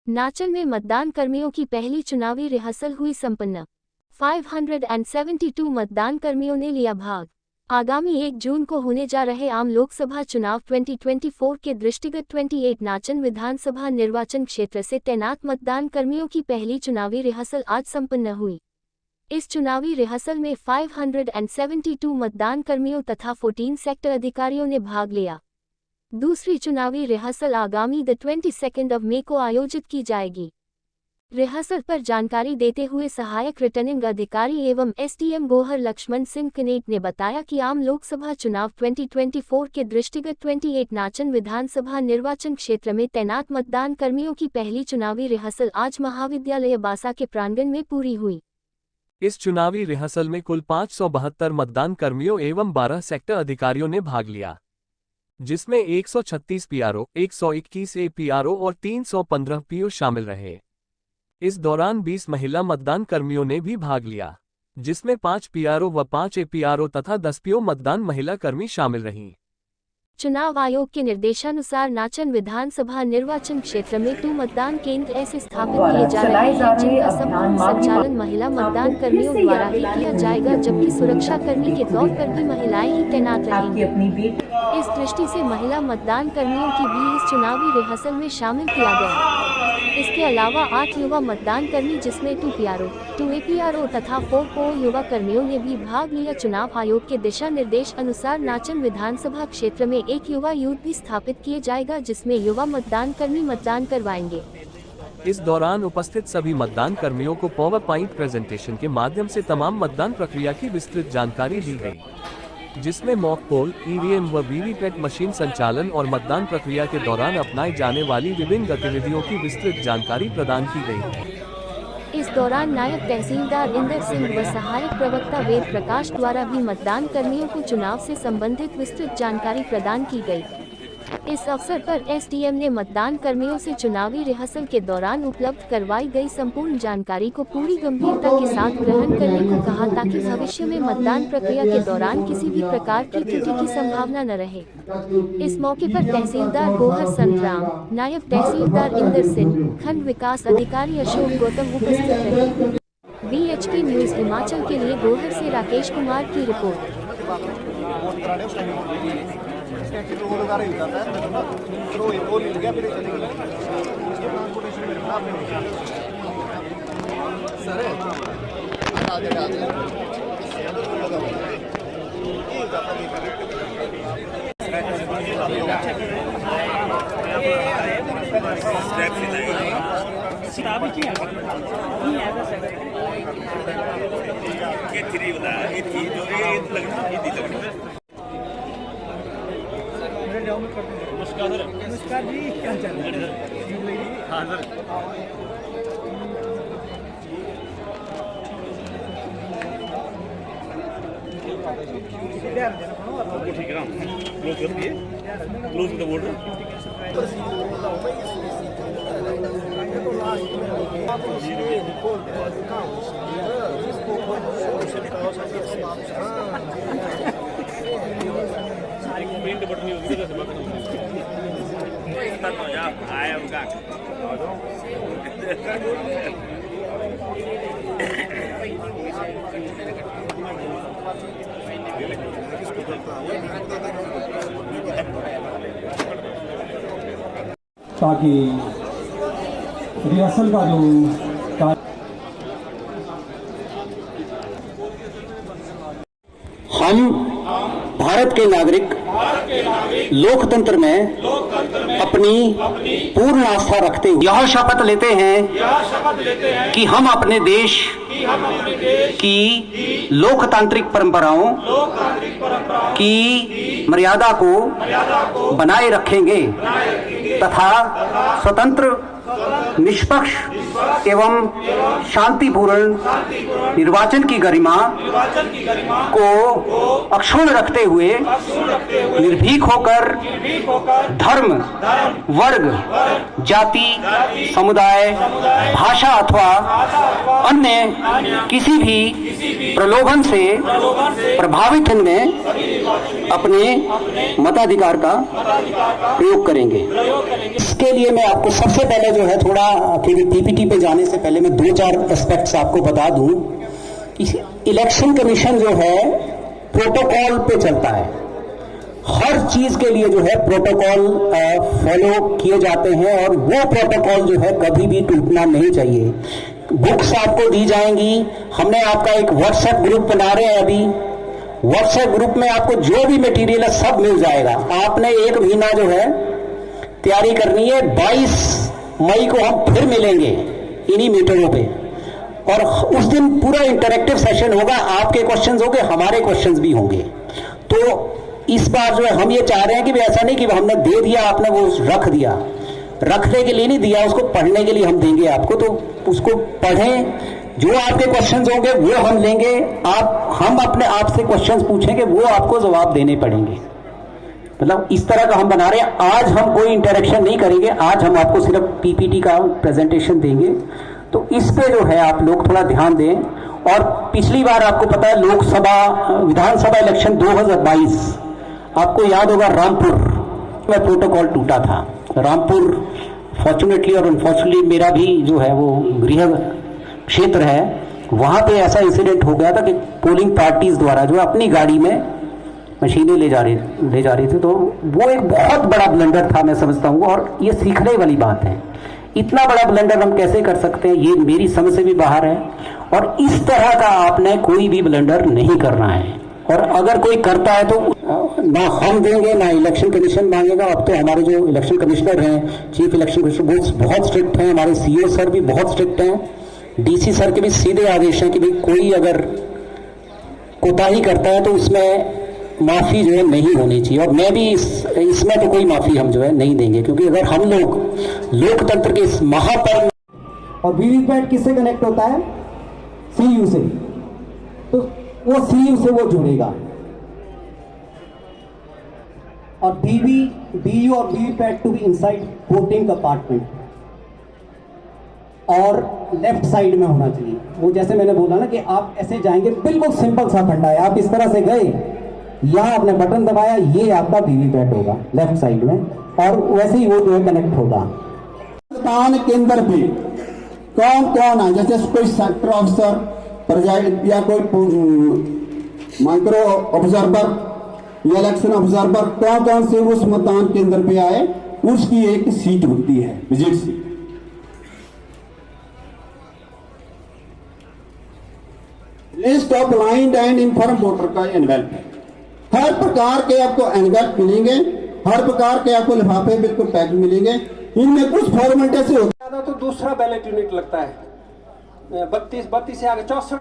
नाचन में मतदान कर्मियों की पहली चुनावी रिहर्सल हुई संपन्न। 572 मतदान कर्मियों ने लिया भाग। आगामी 1 जून को होने जा रहे आम लोकसभा चुनाव 2024 के दृष्टिगत 28 नाचन विधानसभा निर्वाचन क्षेत्र से तैनात मतदान कर्मियों की पहली चुनावी रिहर्सल आज संपन्न हुई। इस चुनावी रिहर्सल में 572 मतदान कर्मियों तथा 14 सेक्टर अधिकारियों ने भाग लिया। दूसरी चुनावी रिहर्सल आगामी 22 मई को आयोजित की जाएगी। रिहर्सल पर जानकारी देते हुए सहायक रिटर्निंग अधिकारी एवं एसडीएम गोहर लक्ष्मण सिंह कनेट ने बताया कि आम लोकसभा चुनाव 2024 के दृष्टिगत 28 नाचन विधानसभा निर्वाचन क्षेत्र में तैनात मतदान कर्मियों की पहली चुनावी रिहर्सल आज महाविद्यालय बासा के प्रांगण में पूरी हुई। इस चुनावी रिहर्सल में कुल 572 मतदान कर्मियों एवं 12 सेक्टर अधिकारियों ने भाग लिया, जिसमें 136 पीआरओ, 121 एपीआरओ और 315 पीओ शामिल रहे। इस दौरान 20 महिला मतदान कर्मियों ने भी भाग लिया, जिसमें 5 पीआरओ व 5 एपीआरओ तथा 10 पीओ मतदान महिला कर्मी शामिल रहीं। चुनाव आयोग के निर्देशानुसार नाचन विधानसभा निर्वाचन क्षेत्र में 2 मतदान केंद्र ऐसे स्थापित किए जा रहे हैं जिनका संपूर्ण संचालन महिला मतदान कर्मियों द्वारा ही किया जाएगा, जबकि सुरक्षा कर्मी के तौर पर भी महिलाएं ही तैनात रहेंगी। इस दृष्टि से महिला मतदान कर्मियों की भी इस चुनावी रिहर्सल में शामिल किया गया। इसके अलावा 8 युवा मतदान कर्मी जिसमें 2 पीआरओ, 2 एपीआरओ तथा 4 पीओ युवा कर्मियों ने भी भाग लिया। चुनाव आयोग के दिशा निर्देश अनुसार नाचन विधानसभा क्षेत्र में एक युवा यूथ भी स्थापित किया जाएगा, जिसमें युवा मतदान कर्मी मतदान करवाएंगे। इस दौरान उपस्थित सभी मतदान कर्मियों को पावर पॉइंट प्रेजेंटेशन के माध्यम से तमाम मतदान प्रक्रिया की विस्तृत जानकारी दी गई, जिसमें मॉक पोल, ईवीएम व वीवीपैट मशीन संचालन और मतदान प्रक्रिया के दौरान अपनाई जाने वाली विभिन्न गतिविधियों की विस्तृत जानकारी प्रदान की गई। इस दौरान नायब तहसीलदार इंदर सिंह व सहायक प्रवक्ता वेद प्रकाश द्वारा भी मतदान कर्मियों को चुनाव से संबंधित विस्तृत जानकारी प्रदान की गई। इस अवसर पर एसडीएम ने मतदान कर्मियों से चुनावी रिहर्सल के दौरान उपलब्ध करवाई गई संपूर्ण जानकारी को पूरी गंभीरता के साथ ग्रहण करने को कहा, ताकि भविष्य में मतदान प्रक्रिया के दौरान किसी भी प्रकार की त्रुटि की संभावना न रहे। इस मौके पर तहसीलदार गोहर संतराम, नायब तहसीलदार इंदर सिंह, खंड विकास अधिकारी अशोक गौतम उपस्थित रहे। VHP न्यूज हिमाचल के लिए गोहर से राकेश कुमार की रिपोर्ट। नमस्कार जी, क्या चल रहा है? हाँ सर। ठीक है, क्लोज कर दिए, close the voter. Print button नहीं होगी ताकि रिहर्सल का जो हम भारत के नागरिक लोकतंत्र में अपनी पूर्ण आस्था रखते हुए यह शपथ लेते हैं कि हम अपने देश की लोकतांत्रिक परंपराओं की मर्यादा को बनाए रखेंगे तथा स्वतंत्र, निष्पक्ष एवं शांतिपूर्ण निर्वाचन की गरिमा को अक्षुण्ण रखते हुए निर्भीक होकर धर्म, वर्ग, जाति, समुदाय, भाषा अथवा अन्य किसी भी प्रलोभन से प्रभावित में अपने मताधिकार का प्रयोग करेंगे। इसके लिए मैं आपको सबसे पहले जो है थोड़ा फिर पीपीटी पे जाने से पहले मैं 2-4 एस्पेक्ट्स आपको बता दूं कि इलेक्शन कमीशन जो है प्रोटोकॉल पे चलता है। हर चीज के लिए जो है प्रोटोकॉल फॉलो किए जाते हैं और वो प्रोटोकॉल जो है कभी भी टूटना नहीं चाहिए। बुक्स आपको दी जाएंगी, हमने आपका एक व्हाट्सएप ग्रुप बना रहे हैं अभी, व्हाट्सएप ग्रुप में आपको जो भी मटेरियल है सब मिल जाएगा। आपने 1 महीना जो है तैयारी करनी है। 22 मई को हम फिर मिलेंगे इन्हीं मीटिंगों पे और उस दिन पूरा इंटरेक्टिव सेशन होगा। आपके क्वेश्चंस होंगे, हमारे क्वेश्चंस भी होंगे। तो इस बार जो है हम ये चाह रहे हैं कि ऐसा नहीं कि हमने दे दिया, आपने वो रख दिया, रखने के लिए नहीं दिया, उसको पढ़ने के लिए हम देंगे आपको। तो उसको पढ़ें, जो आपके क्वेश्चंस होंगे वो हम लेंगे, हम अपने आप से क्वेश्चंस पूछेंगे, वो आपको जवाब देने पड़ेंगे। मतलब इस तरह का हम बना रहे हैं। आज हम कोई इंटरेक्शन नहीं करेंगे, आज हम आपको सिर्फ पीपीटी का प्रेजेंटेशन देंगे। तो इस पे जो है आप लोग थोड़ा ध्यान दें। और पिछली बार आपको पता है लोकसभा विधानसभा इलेक्शन 2022, आपको याद होगा रामपुर में प्रोटोकॉल टूटा था। रामपुर फॉर्चुनेटली और अनफॉर्चुनेटली मेरा भी जो है वो गृह क्षेत्र है, वहां पे ऐसा इंसिडेंट हो गया था कि पोलिंग पार्टीज द्वारा जो अपनी गाड़ी में मशीनें ले जा रही थी। तो वो एक बहुत बड़ा ब्लंडर था मैं समझता हूँ, और ये सीखने वाली बात है। इतना बड़ा ब्लंडर हम कैसे कर सकते हैं, ये मेरी समझ से भी बाहर है। और इस तरह का आपने कोई भी ब्लंडर नहीं करना है, और अगर कोई करता है तो ना हम देंगे ना इलेक्शन कमीशन मांगेगा। अब तो हमारे जो इलेक्शन कमिश्नर हैं, चीफ इलेक्शन कमिश्नर बहुत स्ट्रिक्ट हैं, हमारे सीईओ सर भी बहुत स्ट्रिक्ट हैं, डीसी सर के भी सीधे आदेश हैं कि भाई कोई अगर कोताही करता है तो उसमें माफी जो है नहीं होनी चाहिए। और मैं भी इसमें तो कोई माफी हम जो है नहीं देंगे, क्योंकि अगर हम लोग लोकतंत्र के इस महापर्व। और वीवीपैट किससे कनेक्ट होता है? सीयू से। तो वो सीयू से वो जुड़ेगा, और बीयू और VVPAT to be inside voting compartment और लेफ्ट साइड में होना चाहिए। वो जैसे मैंने बोला ना कि आप ऐसे जाएंगे, बिल्कुल सिंपल सा फंडा है। आप इस तरह से गए, यहां आपने बटन दबाया, ये आपका वीवीपैट होगा लेफ्ट साइड में, और वैसे ही वो जो है कनेक्ट होगा। मतदान केंद्र पे कौन कौन है, जैसे कोई सेक्टर ऑफिसर या कोई माइक्रो ऑब्जर्वर या इलेक्शन ऑब्जर्वर, कौन कौन से उस मतदान केंद्र पे आए, उसकी एक सीट होती है, visit seat. List of blind and inform voter का एनवेल्प है। हर प्रकार के आपको एनवेल्प मिलेंगे, हर प्रकार के आपको लिफाफे बिल्कुल पैक मिलेंगे। इनमें कुछ फॉर्मेलिटी से होता है तो दूसरा बैलेट यूनिट लगता है 32 से आगे 64